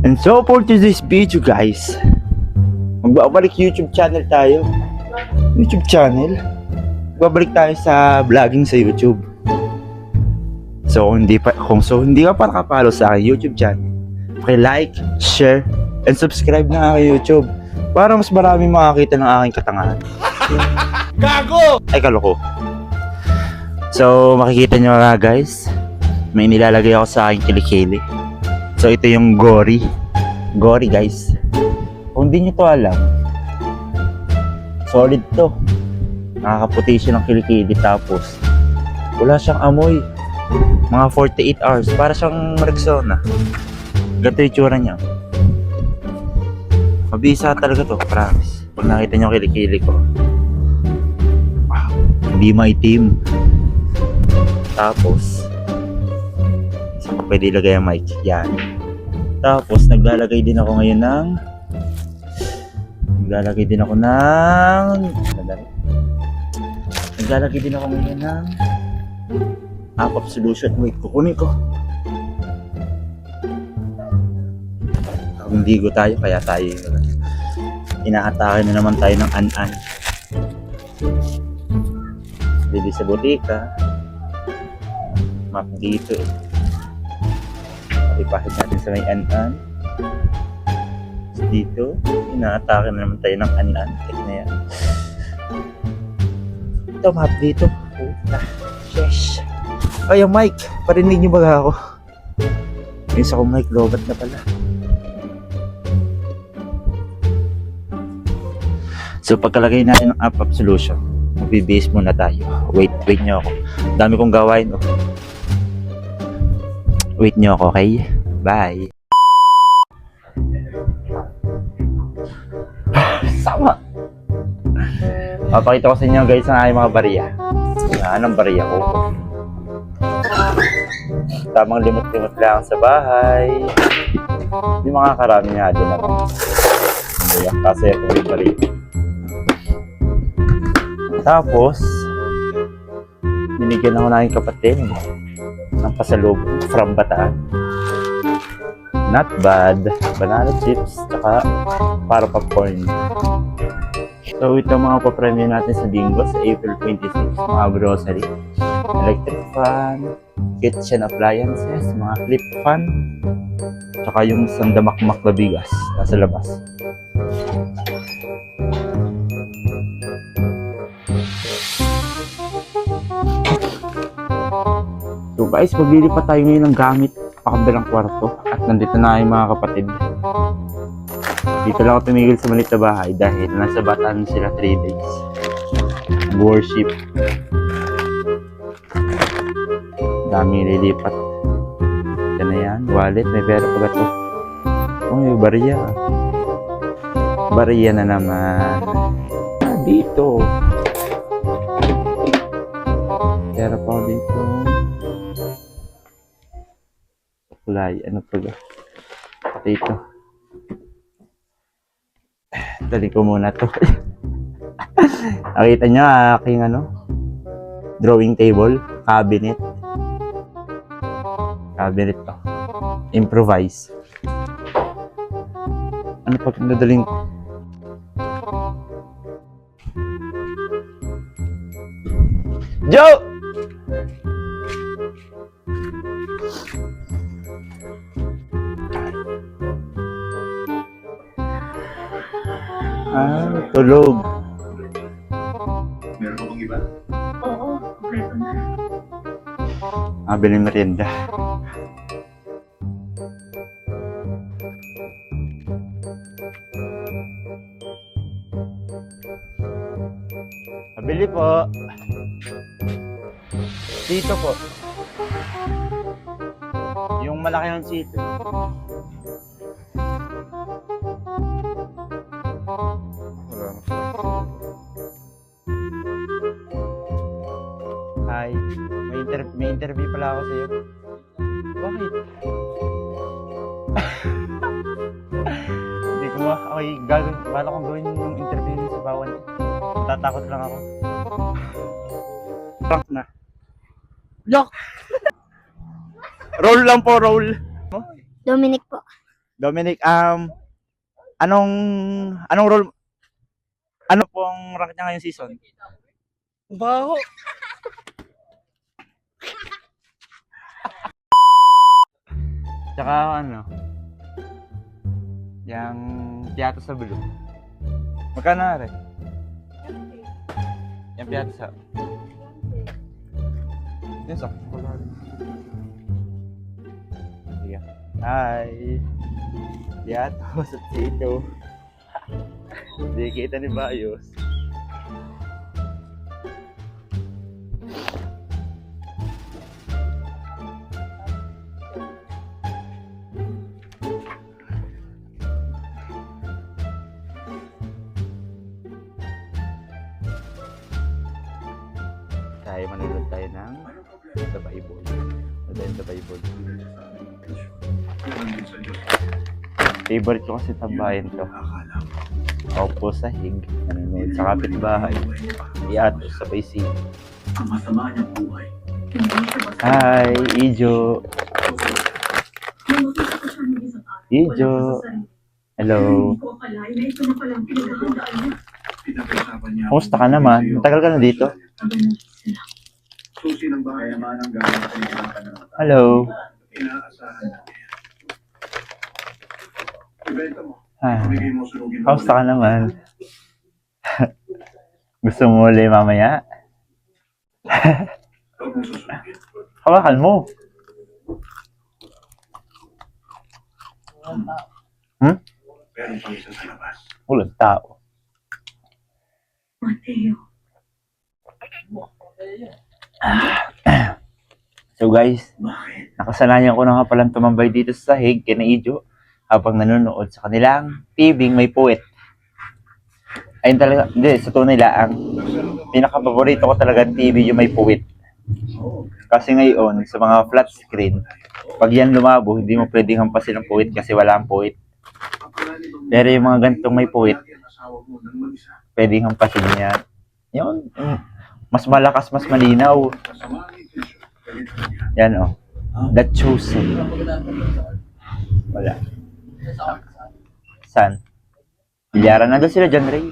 And so for today's video guys, magbabalik YouTube channel tayo. YouTube channel? Magbabalik tayo sa vlogging sa YouTube. So kung hindi ka pa nakapalo sa aking YouTube channel, like, share, and subscribe na aking YouTube para mas maraming makakita ng aking katangahan. Gago! Ay, kaloko. So makikita nyo nga guys, may nilalagay ako sa aking kilikili. So ito yung Gory guys. Kung di nyo to alam, solid to. Nakakaputi siya ng kilikili tapos wala siyang amoy. Mga 48 hours, para siyang Rexona. Ganito yung tsura niya. Mabisa talaga to, promise. Pag nakita nyo kilikili ko, wow, hindi maitim. Tapos saan ko pwede ilagay ang mic? Yan. Tapos naglalagay din ako ngayon ng Apap solution. Wait, kukunin ko. Hindi ko tayo, kaya tayo inaatake na naman tayo ng an-an. Dili sa butika. Map dito eh. Ipahid natin sa may an-an. Dito, inaatake na naman tayo ng an-an. Check na yan. Ito, map dito. Yes. Ay, yung mic. Parinig niyo ba ako? Yung isa kong mic, lobat na pala. So, pagkalagay natin ng Apap solution, magbibase muna tayo. Wait nyo ako. Dami kong gawain. Oh. Wait nyo ako, okay? Bye. Sama. Papakita ko sa inyo guys ang aking mga bariya. Yan ang bariya ko. Tamang limot-limot lang sa bahay. Hindi makakarami nga din ako. Kasi ito yung bariya. Tapos binigyan ako ng aking kapatid ng pasalubong from Bataan. Not bad. Banana chips tsaka para popcorn. So ito mga papremyo natin sa Bingo sa April 26. Mga grocery, electric fan, kitchen appliances, mga clip fan, tsaka yung sandamakmak na bigas nasa labas. So guys, maglilipat tayo ngayon ng gamit pakabilang kwarto at nandito na yung mga kapatid. Dito lang ako tumigil sa maliit na bahay dahil nasa Bataan sila 3 days. Worship. Dami lilipat. Yan na yan. Wallet. May pera pa ba ito? Oh, may bariya. Bariya na naman. Dito. Pera pa ako dito. Kulay. Ano pa ba? Pati ito. Dali ko muna to. Nakita nyo aking drawing table, cabinet to. Improvise. Ano pag nadaling Joe! Tulog. Meron ka bang iba? Oo, kompleto na. Bilhin merienda. Pabili po. Dito po. Yung malaki ng sito. Hi, may interview pala ako sa'yo. Bakit? Hindi ko bala kong gawin yung interview niyo sa Bawan. Tatakot lang ako. Prank na. Lock. Roll lang po, roll. Dominic po. Dominic, anong role, ano pong rank niya ngayong season? Baho. Tsaka ano, yung piyato sa blue. Magkano na rin? Yung piyato sa... Yung sakto ko lang. Sige. Hi! Piyato sa Tito. Hindi kita ni Bayos. Tayo manunod tayo ng The Bible. The Bible. Favorite ko kasi tambahin to. Opo sa hig, nanonood sa kapitbahay. Iyato sa Baysi. Ang masama niyang buhay. Hi, Ijo. Ijo. Hello. Pinag-usapan niya. Kumusta ka naman? Matagal ka na dito? Susi ng bahay naman ang gamit sa inyo. Hello. Inaasahan natin. Ibenta mo. Ah, Bigay mo, sunugin mo. kumusta ka naman? Gusto mo ulit mamaya? Huwag mong susugin. Hawakan mo. Meron pang isa sa labas. Walang tao. Mateo. So guys, Bakit? nakasanayan ko na nga palang tumambay dito sa sahig kina Ijo habang nanonood sa kanilang TV may puwet. Ayun talaga, hindi, sa tunay lang, pinaka-paborito ko talaga TV yung may puwet. Kasi ngayon, sa mga flat screen, pag yan lumabo, hindi mo pwedeng hampasin ng puwet kasi wala ang puwet. Pero yung mga ganitong may puwet, pwedeng hampasin niya. Yun, mas malakas, mas malinaw. Yan oh. The Chosen. Wala. Saan? Bilyaran. Nandun sila dyan, Ray.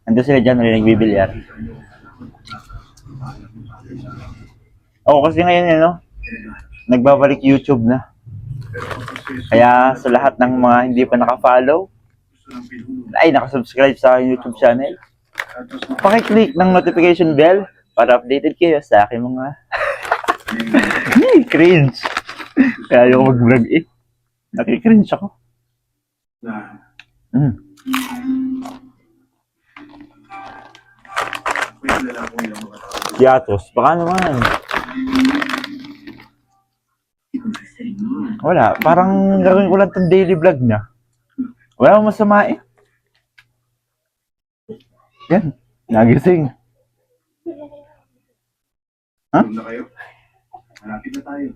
Nandun sila dyan, Ray. Nagbibilyar. Oo, kasi ngayon, ano, nagbabalik YouTube na. Kaya sa lahat ng mga hindi pa naka-follow, ay, nakasubscribe sa aking YouTube channel, pakiclick ng notification bell para updated kayo sa aking mga cringe. Kaya ayoko mag-vlog eh. Nakikringe ako. Yatos, baka naman. Wala, parang gagawin ko lang itong daily vlog niya. Wala akong masama eh. Yan, nagising. Ha? Na kayo? Malapit na tayo.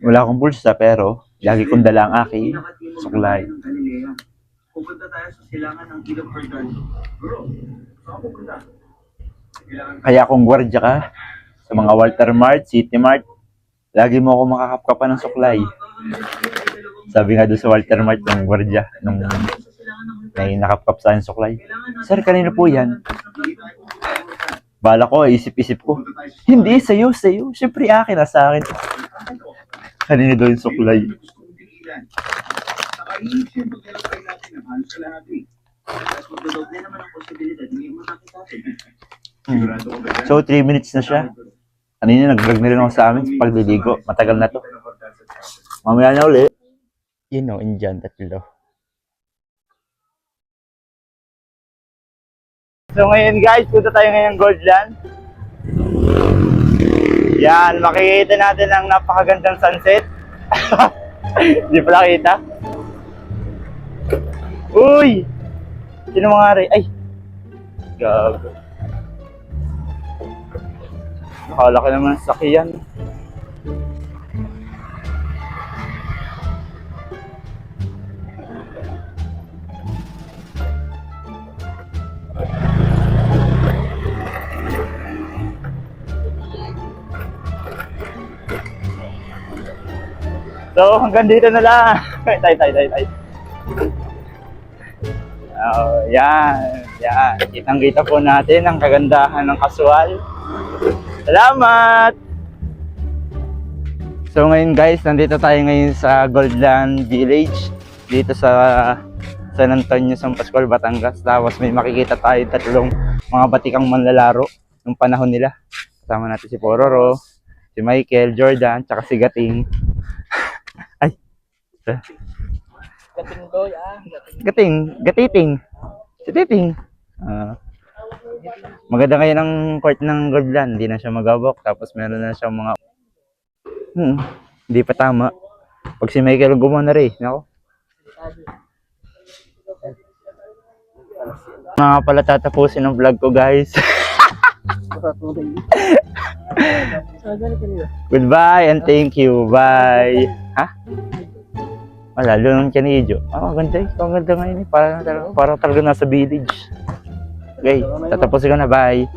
Wala akong bulsa pero lagi kong dala ang aking suklay. Pupunta tayo sa silangan ng Ilog Jordan. Bro, saan pupunta? Kaya kung gwardiya ka sa mga Walter Mart, City Mart, lagi mo ako makakapkapan ng suklay. Sabi nga doon sa Walter Mart ng gwardiya, nung may nakapkap sa akin suklay. Sir, kanino po yan? Bala ko, isip-isip ko. Hindi, sa'yo. Siyempre akin, sa akin. Kanino daw yung suklay? Nakaisip pag nilagay natin ang halos ka lahat eh. Tapos magdodoble naman ang posibilidad, hindi mo nakita sigurado ko ba yan? So, 3 minutes na siya. Kanina, nag-vlog na rin ako sa amin sa pagliligo. Matagal na to. Mamaya na ulit. Yun o, Indian, tatlo. So ngayon guys, punta tayo ngayong Goldland. Yan, makikita natin ang napakagandang sunset. Hindi pala kita. Uy! Sino mga rin? Ay! Gago. Nakalaki naman sa sakyan. So, hanggang dito na lang. Tay. Oh, yan. Kitang-kita po natin ang kagandahan ng Casual. Salamat! So ngayon guys, nandito tayo ngayon sa Goldland Village. Dito sa San Antonio, San Pascual, Batangas. Tapos may makikita tayo tatlong mga batikang manlalaro ng panahon nila. Kasama natin si Pororo, si Michael, Jordan, tsaka si Gating. Ay! Gatingdoy, Gatiting. Si Titing. Maganda ngayon ang court ng Goldland. Hindi na siya magabok. Tapos meron na siyang mga... hindi pa tama. Pag si Michael gumana rin. Nako. Mga pala tatapusin ang vlog ko guys. Goodbye and thank you. Bye. Ha? Wala, lunong siya ni Ijo. Ganda eh. Ang ganda ngayon eh. Parang talaga nasa village. Okay, tatapusin ko na. Bye.